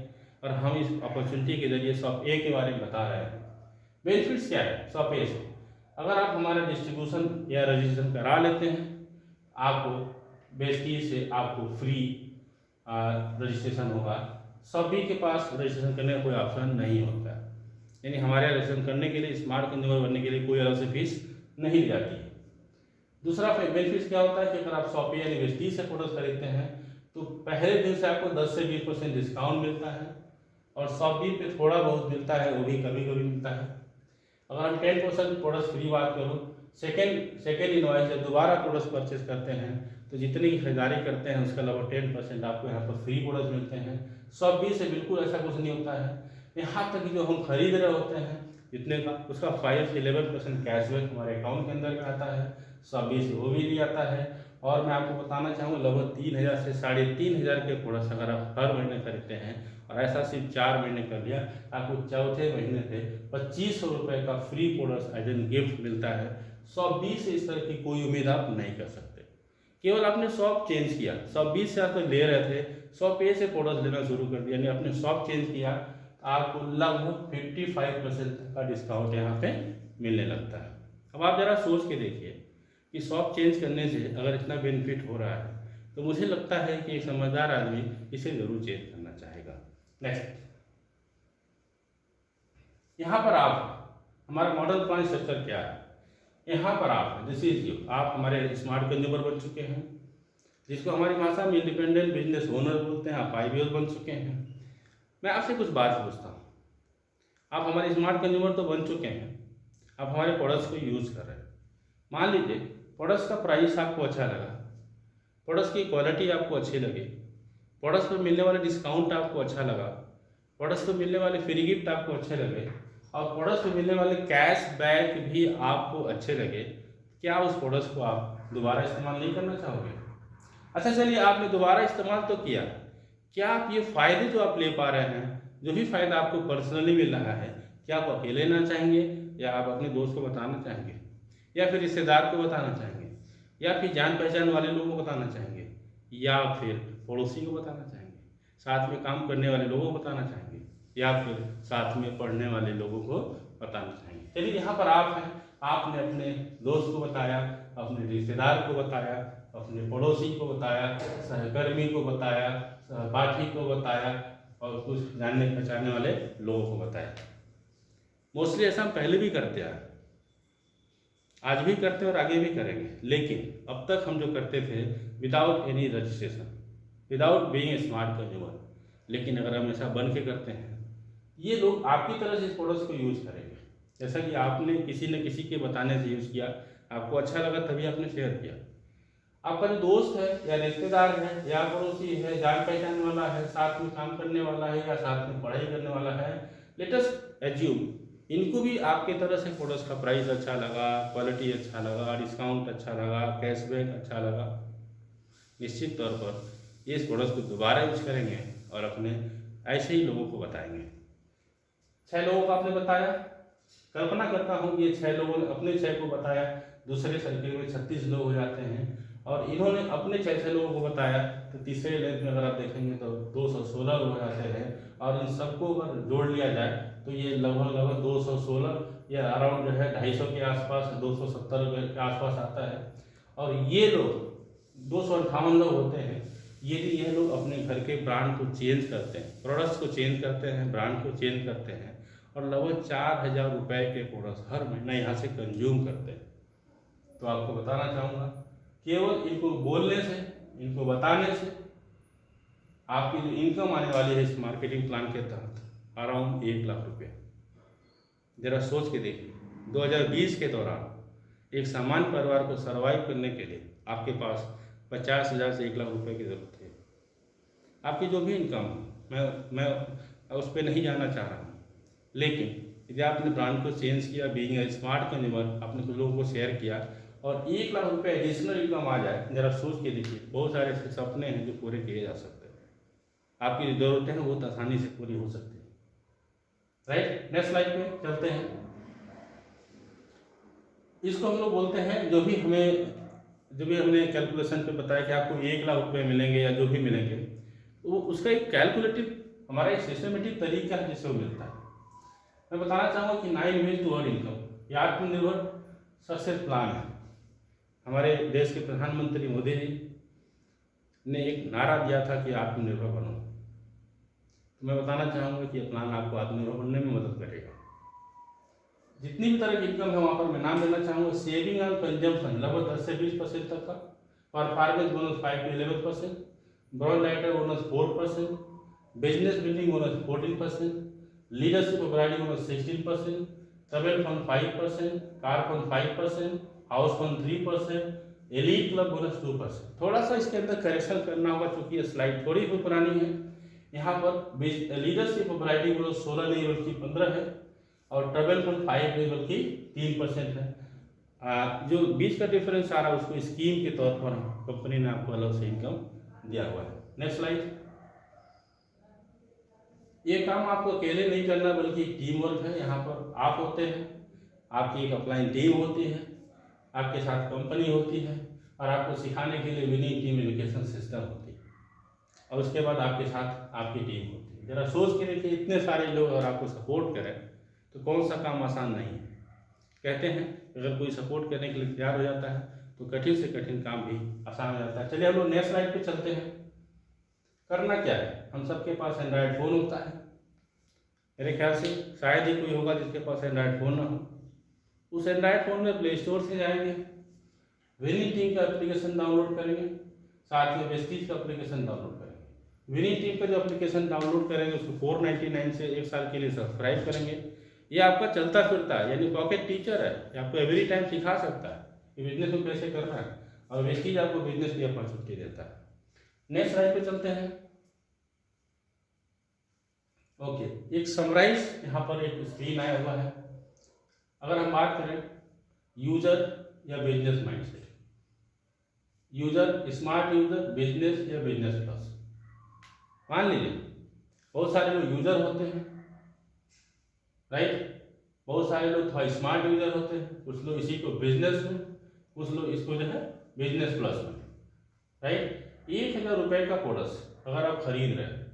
और हम इस अपॉर्चुनिटी के जरिए शॉप ए के बारे में बता रहे हैं। बेनिफिट्स क्या है शॉप ए से? अगर आप हमारा डिस्ट्रीब्यूशन या रजिस्ट्रेशन करा लेते हैं, आपको बेस्टीज से आपको फ्री रजिस्ट्रेशन होगा। सभी के पास रजिस्ट्रेशन करने का कोई ऑप्शन नहीं होता है, यानी हमारे रजिस्ट्रेशन करने के लिए, स्मार्ट कंज्यूमर बनने के लिए कोई अलग से फीस नहीं ली जाती है। दूसरा बेनिफिट क्या होता है कि अगर आप शॉप यानी वेस्टीज से प्रोडक्ट खरीदते हैं तो पहले दिन से आपको 10 से 20% डिस्काउंट मिलता है और शॉप बी पे थोड़ा बहुत मिलता है, वो भी कभी कभी मिलता है। अगर हम 10% प्रोडक्ट फ्री बात करूँ, सेकेंड इनवॉइस जब दोबारा प्रोडक्ट परचेज करते हैं तो जितनी की खरीदारी करते हैं उसके अलावा 10% आपको यहाँ पर फ्री प्रोडक्ट मिलते हैं। शॉप बी से बिल्कुल ऐसा कुछ नहीं होता है। यहाँ तक कि जो हम खरीद रहे होते हैं जितने का, उसका 5 से 11% कैशबैक हमारे अकाउंट के अंदर में आता है। शॉप बी से वो भी नहीं आता है। और मैं आपको बताना चाहूँगा लगभग 3000 से 3500 के प्रोडक्ट्स अगर आप हर महीने खरीदते हैं और ऐसा सिर्फ 4 महीने कर लिया, आपको चौथे महीने से 2500 रुपये का free products as an gift मिलता है। शॉप बी से इस तरह की कोई उम्मीद आप नहीं कर सकते। केवल आपने शॉप चेंज किया, शॉप बी से आप ले रहे थे, शॉप ए से प्रोडक्ट लेना शुरू कर दिया, यानी आपने शॉप चेंज किया, आपको लगभग 55% का डिस्काउंट यहाँ पे मिलने लगता है। अब आप जरा सोच के देखिए कि शॉप चेंज करने से अगर इतना बेनिफिट हो रहा है तो मुझे लगता है कि एक समझदार आदमी इसे जरूर चेंज करना चाहेगा। नेक्स्ट, यहाँ पर आप हमारा मॉडल प्लान स्ट्रक्चर क्या है? यहाँ पर आप दिस इज यू, आप हमारे स्मार्ट कंज्यूमर बन चुके हैं, जिसको हमारी भाषा में इंडिपेंडेंट बिजनेस ओनर बोलते हैं। आप IBO बन चुके हैं। मैं आपसे कुछ बात पूछता हूँ, आप हमारे स्मार्ट कंज्यूमर तो बन चुके हैं, आप हमारे प्रोडक्ट्स को यूज़ कर रहे हैं। मान लीजिए प्रोडक्ट्स का प्राइस आपको अच्छा लगा, प्रोडक्ट्स की क्वालिटी आपको अच्छी लगी, प्रोडक्ट्स पर मिलने वाला डिस्काउंट आपको अच्छा लगा, प्रोडक्ट्स पर मिलने वाले फ्री गिफ्ट आपको अच्छे लगे और प्रोडक्ट्स पर मिलने वाले कैश बैक भी आपको अच्छे लगे, क्या उस प्रोडक्ट्स को आप दोबारा इस्तेमाल नहीं करना चाहोगे? अच्छा चलिए, आपने दोबारा इस्तेमाल तो किया, क्या आप ये फ़ायदे जो आप ले पा रहे हैं, जो भी फ़ायदा आपको पर्सनली मिल रहा है, क्या आप अकेले लेना चाहेंगे या आप अपने दोस्त को बताना चाहेंगे या फिर रिश्तेदार को बताना चाहेंगे या फिर जान पहचान वाले लोगों को बताना चाहेंगे या फिर पड़ोसी को बताना चाहेंगे, साथ में काम करने वाले लोगों को बताना चाहेंगे या फिर साथ में पढ़ने वाले लोगों को बताना चाहेंगे? चलिए, यहाँ पर आप हैं, आपने अपने दोस्त को बताया, अपने रिश्तेदार को बताया, अपने पड़ोसी को बताया, सहकर्मी को बताया, सहपाठी को बताया और कुछ जानने पहचानने वाले लोगों को बताया। मोस्टली ऐसा हम पहले भी करते हैं, आज भी करते हैं और आगे भी करेंगे, लेकिन अब तक हम जो करते थे without any registration, without being smart consumer. लेकिन अगर हम ऐसा बन के करते हैं, ये लोग आपकी तरह से इस प्रोडक्ट्स को यूज़ करेंगे। जैसा कि आपने किसी न किसी के बताने से यूज़ किया, आपको अच्छा लगा तभी आपने शेयर किया। आपका जो दोस्त है या रिश्तेदार है या पड़ोसी है, जान पहचान वाला है, साथ में काम करने वाला है या साथ में पढ़ाई करने वाला है, लेट अस एज्यूम इनको भी आपके तरह से प्रोडक्ट्स का प्राइस अच्छा लगा, क्वालिटी अच्छा लगा, डिस्काउंट अच्छा लगा, कैशबैक अच्छा लगा, निश्चित तौर पर ये इस प्रोडक्ट को दोबारा यूज करेंगे और अपने ऐसे ही लोगों को बताएंगे। 6 लोगों को आपने बताया, कल्पना करता हूँ कि ये 6 लोगों ने अपने 6 को बताया, दूसरे सर्किल में 36 लोग हो जाते हैं, और इन्होंने अपने 6 लोगों को बताया, तो तीसरे लेंथ में अगर आप देखेंगे तो 216 लोग हो जाते हैं। और इन सबको अगर जोड़ लिया जाए तो ये लगभग 216 या अराउंड जो है 250 के आसपास, 270 के आसपास आता है। और ये लोग 258 लोग होते हैं। यदि ये लोग अपने घर के ब्रांड को चेंज करते हैं, प्रोडक्ट्स को चेंज करते हैं, ब्रांड को चेंज करते हैं, और लगभग 4000 रुपये के प्रोडक्ट्स हर महीना यहाँ से कंज्यूम करते हैं, तो आपको बताना चाहूँगा केवल इनको बोलने से, इनको बताने से आपकी जो इनकम आने वाली है इस मार्केटिंग प्लान के तहत अराउंड 1 लाख रुपये। जरा सोच के देखिए, 2020 के दौरान एक सामान्य परिवार को सर्वाइव करने के लिए आपके पास 50,000 से 1 लाख रुपए की ज़रूरत है। आपकी जो भी इनकम है, मैं उस पर नहीं जाना चाह रहा हूँ, लेकिन यदि आपने ब्रांड को चेंज किया, बीइंग ए स्मार्ट कंज्यूमर, आपने कुछ लोगों को शेयर किया और 1 लाख रुपए एडिशनल इनकम आ जाए, जरा सोच के देखिए, बहुत सारे ऐसे सपने हैं जो पूरे किए जा सकते हैं। आपकी जो ज़रूरतें हैं बहुत आसानी से पूरी हो सकती है। राइट, नेक्स्ट स्लाइड पे चलते हैं। इसको हम लोग बोलते हैं, जो भी हमने कैलकुलेशन पे बताया कि आपको 1 लाख रुपए मिलेंगे या जो भी मिलेंगे, तो उसका एक कैलकुलेटिव हमारा एक सिस्टमेटिक तरीका है जिससे वो मिलता है। मैं बताना चाहूँगा कि 9 वेज टू अर्न इनकम, ये आत्मनिर्भर सक्सेस प्लान है। हमारे देश के प्रधानमंत्री मोदी जी ने एक नारा दिया था कि आत्मनिर्भर बनो, तो मैं बताना चाहूँगा कि ये प्लान आपको आत्मनिर्भर बनने में मदद करेगा। जितनी भी तरह की इनकम है वहाँ पर मैं नाम देना चाहूँगा। सेविंग एंड कंजम्पशन लगभग 10 से 20% तक का, परफॉर्मेंस बोनस 5 से 11%, brand writer bonus 4%, business building bonus 14%, leadership branding bonus 16%, travel fund 5%, car fund 5%, house fund 3%, elite club bonus 2%। थोड़ा सा इसके अंदर करेक्शन करना होगा क्योंकि ये स्लाइड थोड़ी भी पुरानी है। यहाँ पर लीडरशिप ब्रांडिंग बोनस 16 नहीं बल्कि 15 है, और ट्रैवल फंड 5 नहीं बल्कि 3% है। जो बीच का डिफरेंस आ रहा है उसको स्कीम के तौर पर कंपनी ने आपको अलग से इनकम दिया हुआ है। Next slide. ये काम आपको अकेले नहीं करना बल्कि टीम वर्क है। यहाँ पर आप होते हैं, आपकी एक अपलाइन टीम होती है, आपके साथ कंपनी होती है, और आपको सिखाने के लिए विनिंग टीम एजुकेशन सिस्टम होती है, और उसके बाद आपके साथ आपकी टीम होती है। जरा सोच के देखिए, इतने सारे लोग अगर आपको सपोर्ट करें तो कौन सा काम आसान नहीं है। कहते हैं अगर कोई सपोर्ट करने के लिए तैयार हो जाता है तो कठिन से कठिन काम भी आसान हो जाता है। चलिए हम लोग नेक्स्ट स्लाइड पे चलते हैं। करना क्या है, हम सबके पास एंड्रॉयड फ़ोन होता है, मेरे ख्याल से शायद ही कोई होगा जिसके पास एंड्रॉयड फ़ोन ना हो। उस एंड्रॉयड फ़ोन में प्ले स्टोर से जाएंगे, विनिंग टीम का एप्लीकेशन डाउनलोड करेंगे, साथ ही वेस्टीज का एप्लीकेशन डाउनलोड करेंगे। विनिंग टीम का जो एप्लीकेशन डाउनलोड करेंगे उसको 499 से 1 साल के लिए सब्सक्राइब करेंगे। ये आपका चलता फिरता है, यानी पॉकेट टीचर है, ये आपको एवरी टाइम सिखा सकता है कि बिजनेस को कैसे करना है, और वेस्टीज आपको बिजनेस की अपॉर्चुनिटी देता है। नेक्स्ट स्लाइड पे चलते हैं। ओके, एक समराइज यहाँ पर एक स्क्रीन आया हुआ है। अगर हम बात करें यूजर या business mindset, user smart user, business या बिजनेस प्लस। मान लीजिए बहुत सारे लोग यूजर होते हैं, राइट, बहुत सारे लोग थोड़ा स्मार्ट यूजर होते हैं, कुछ लोग इसी को बिजनेस में, कुछ लोग इसको जो है बिजनेस प्लस में, राइट। 1000 रुपये का प्रोडक्ट अगर आप खरीद रहे हैं,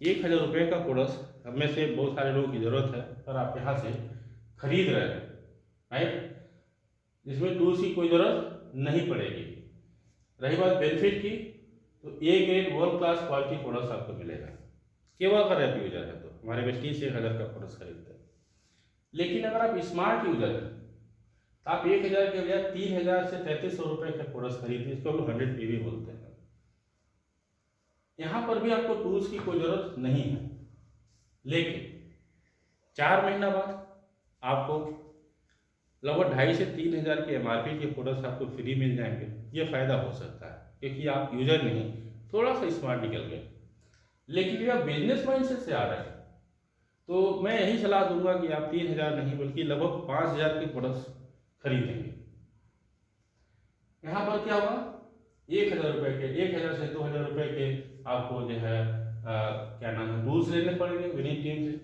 1000 रुपये का प्रोडक्ट अब में से बहुत सारे लोगों की ज़रूरत है, पर आप यहाँ से खरीद रहे हैं, राइट, इसमें टूल्स की कोई ज़रूरत नहीं पड़ेगी। रही बात बेनिफिट की, तो A grade world class quality products आपको मिलेगा केवल अगर आप यूजर है तो। हमारे वेस्टीज से 1000 का प्रोडक्ट खरीदते हैं। लेकिन अगर आप स्मार्ट यूजर हैं तो आप 1000 के बजाय 3000 से 3300 रुपये के प्रोडक्ट खरीदते हैं, इसको हम 100 PV बोलते हैं। यहाँ पर भी आपको टूल्स की कोई ज़रूरत नहीं है, लेकिन 4 महीना बाद आपको लगभग 2500 से 3000 के MRP के प्रोडक्ट्स आपको फ्री मिल जाएंगे। ये फ़ायदा हो सकता है क्योंकि आप यूजर नहीं, थोड़ा सा स्मार्ट निकल गए। लेकिन यदि आप बिजनेस माइंडसेट से आ रहे हैं तो मैं यही सलाह दूंगा कि आप 3000 नहीं बल्कि लगभग 5000 के प्रोडक्ट्स खरीदेंगे। यहाँ पर क्या होगा, 1000 रुपये के, 1000 से 2000 रुपये के आपको जो है क्या नाम है टूल्स लेने पड़ेंगे विनिंग टीम से।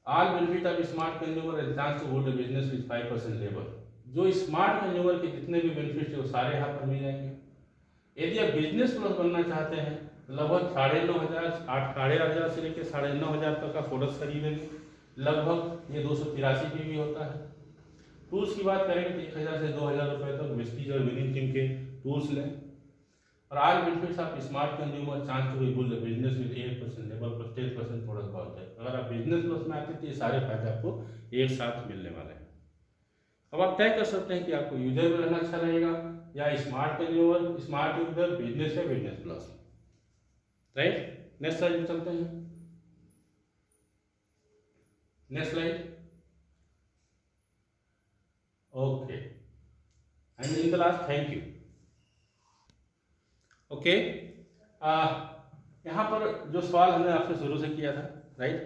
All benefit of smart consumer and chance to hold business with 5% labour. जो स्मार्ट कंज्यूमर के जितने भी बेनिफिट है वो सारे यहाँ पर मिल जाएंगे। यदि आप बिजनेस प्लस बनना चाहते हैं तो लगभग 9,500 से लेकर 9,500 तक का प्रोडक्ट खरीदेंगे। लगभग ये 283 की भी होता है। टूल्स की बात करेंगे तो 1,000 से 2,000 रुपये तक वेस्टीज और विनिंग टीम के टूल्स लें। और आज benefits of smart consumer chance to build business with 8% labour plus 10% product voucher. अगर आप बिजनेस प्लस में आते तो ये सारे फायदे आपको एक साथ मिलने वाले हैं। अब आप तय कर सकते हैं कि आपको यूजर में रहना अच्छा लगेगा या smart consumer, smart user, business या business plus. Right, next slide में चलते हैं। Next slide. Okay, and in the last thank you. Okay, यहाँ पर जो सवाल हमने आपसे शुरू से किया था, राइट,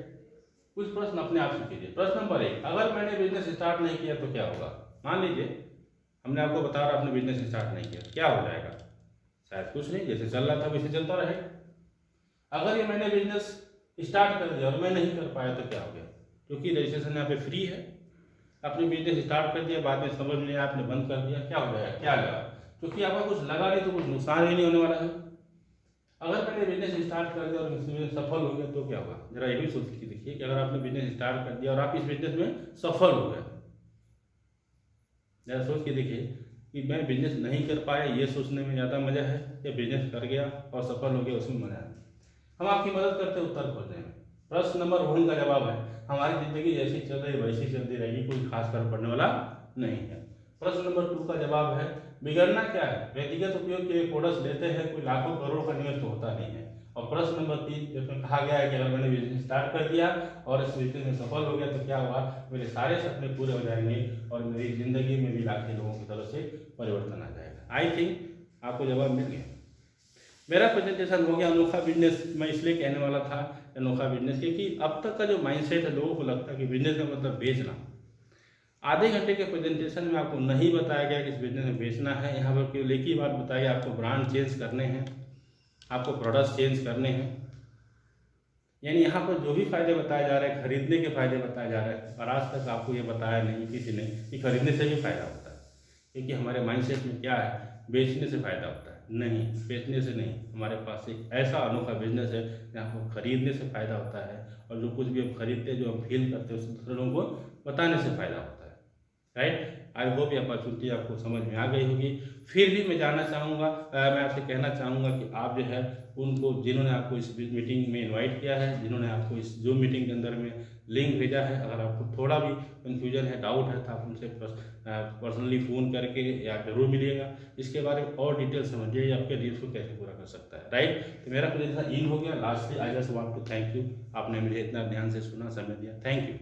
कुछ प्रश्न अपने आप से कीजिए। प्रश्न नंबर 1, अगर मैंने बिजनेस स्टार्ट नहीं किया तो क्या होगा। मान लीजिए हमने आपको बता रहा आपने बिजनेस स्टार्ट नहीं किया, क्या हो जाएगा। शायद कुछ नहीं, जैसे चल रहा था वैसे चलता रहेगा। अगर ये मैंने बिजनेस स्टार्ट कर दिया और मैं नहीं कर पाया तो क्या हो गया, क्योंकि रजिस्ट्रेशन यहाँ पे फ्री है। आपने बिजनेस स्टार्ट कर दिया, बाद में समझ में आपने बंद कर दिया, क्या हो जाएगा, क्या लगा, क्योंकि आपका कुछ लगा नहीं तो कुछ नुकसान ही नहीं होने वाला है। अगर मैंने बिजनेस स्टार्ट कर दिया और इसमें सफल हो गया तो क्या होगा। जरा ये भी सोच के देखिए कि अगर आपने बिजनेस स्टार्ट कर दिया और आप इस बिजनेस में सफल हो गए, जरा सोच के देखिए कि मैं बिजनेस नहीं कर पाया ये सोचने में ज़्यादा मजा है या बिजनेस कर गया और सफल हो गया उसमें मजा है। हम आपकी मदद करते उत्तर खोजने में। प्रश्न नंबर 1 का जवाब है हमारी जिंदगी जैसी चल रही वैसी चलती रहेगी, कोई खास फर्क पड़ने वाला नहीं है। प्रश्न नंबर 2 का जवाब है बिगड़ना क्या है, व्यक्तिगत उपयोग के प्रोडक्ट्स लेते हैं, कोई लाखों करोड़ का निवेश तो होता नहीं है। और प्रश्न नंबर 3 जिसमें कहा गया है कि अगर मैंने बिजनेस स्टार्ट कर दिया और इस बिजनेस में सफल हो गया तो क्या हुआ, मेरे सारे सपने पूरे हो जाएंगे और मेरी जिंदगी में भी लाखों लोगों की तरफ से परिवर्तन आ जाएगा। आई थिंक आपको जवाब मिल गया। मेरा प्रेजेंटेशन हो गया अनोखा बिजनेस। मैं इसलिए कहने वाला था अनोखा बिजनेस क्योंकि अब तक का जो माइंडसेट है लोगों को लगता है कि बिजनेस का मतलब बेचना। आधे घंटे के प्रेजेंटेशन में आपको नहीं बताया गया कि इस बिजनेस में बेचना है। यहाँ पर केवल एक ही बात बताई गया, आपको ब्रांड चेंज करने हैं, आपको प्रोडक्ट्स चेंज करने हैं। यानी यहाँ पर जो भी फायदे बताए जा रहे हैं खरीदने के फायदे बताए जा रहे हैं, और आज तक आपको ये बताया नहीं किसी ने कि खरीदने से भी फायदा होता है। क्योंकि हमारे माइंडसेट में क्या है, बेचने से फायदा होता है। नहीं, बेचने से नहीं, हमारे पास एक ऐसा अनोखा बिजनेस है जहाँ पर खरीदने से फायदा होता है और जो कुछ भी हम खरीदते हैं, जो हम फील करते हैं, उसे दूसरे लोगों को बताने से फायदा होता है। राइट, आई होप ये अपॉर्चुनिटी आपको समझ में आ गई होगी। फिर भी मैं जानना चाहूँगा, मैं आपसे कहना चाहूँगा कि आप जो है उनको, जिन्होंने आपको इस मीटिंग में इनवाइट किया है, जिन्होंने आपको इस जूम मीटिंग के अंदर में लिंक भेजा है, अगर आपको थोड़ा भी कन्फ्यूजन है, डाउट है, तो आप उनसे पर्सनली फ़ोन करके या जरूर मिलिएगा। इसके बारे में और डिटेल समझिए आपके ड्रीम्स को कैसे पूरा कर सकता है। राइट, तो मेरा प्रेजेंटेशन इन हो गया। Lastly I just want to thank you, आपने मुझे इतना ध्यान से सुना, समय दिया। Thank you.